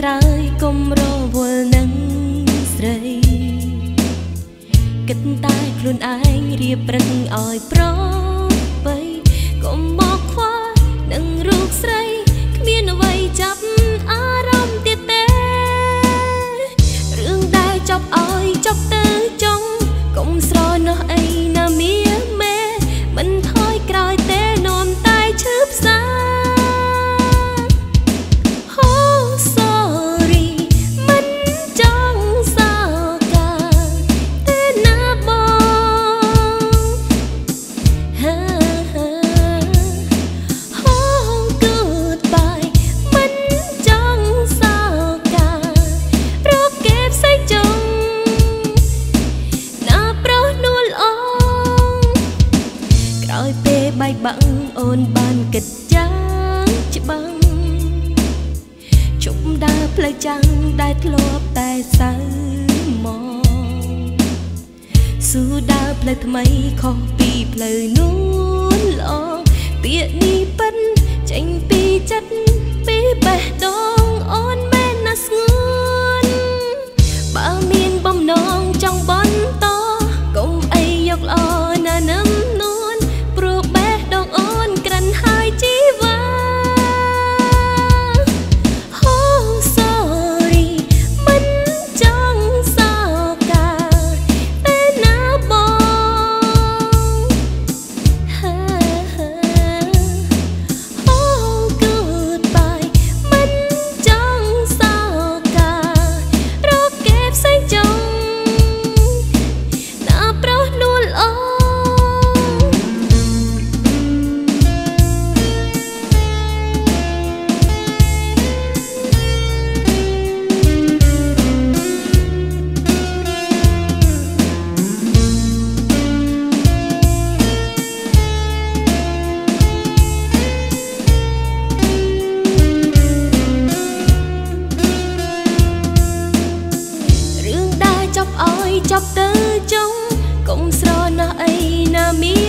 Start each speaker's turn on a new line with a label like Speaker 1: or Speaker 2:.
Speaker 1: ត្រើយកុំរវល់នឹងស្រីគិតតែខ្លួនឯងរៀបប្រឹងឲ្យប្របីកុំមកខ្វល់នឹងរូបស្រីគ្មានអ្វីចាប់អារម្មណ៍ទៀតទេរឿងដែលចប់ឲ្យចប់ទៅចុងកុំស្រណោះអីណាមៀមេមិនថយក្រោយទេនាំតែឈឺផ្សាបែកបាក់អូនបានគិតយ៉ាងច្បាស់ជុំដើរផ្លូវចាំងដែលធ្លាប់តែសៅមកស៊ូដើរផ្លូវថ្មីខុសពីផ្លូវនោះល្អពាក្យនេះពិនចេញពីចិត្តពីបេះដូងអូនមែនណាស្ងួនបើមានបំណងចង់បន្តកុំអីយកល្អណានឹមចប់ទៅចុងកុំស្រណោះអីណាមី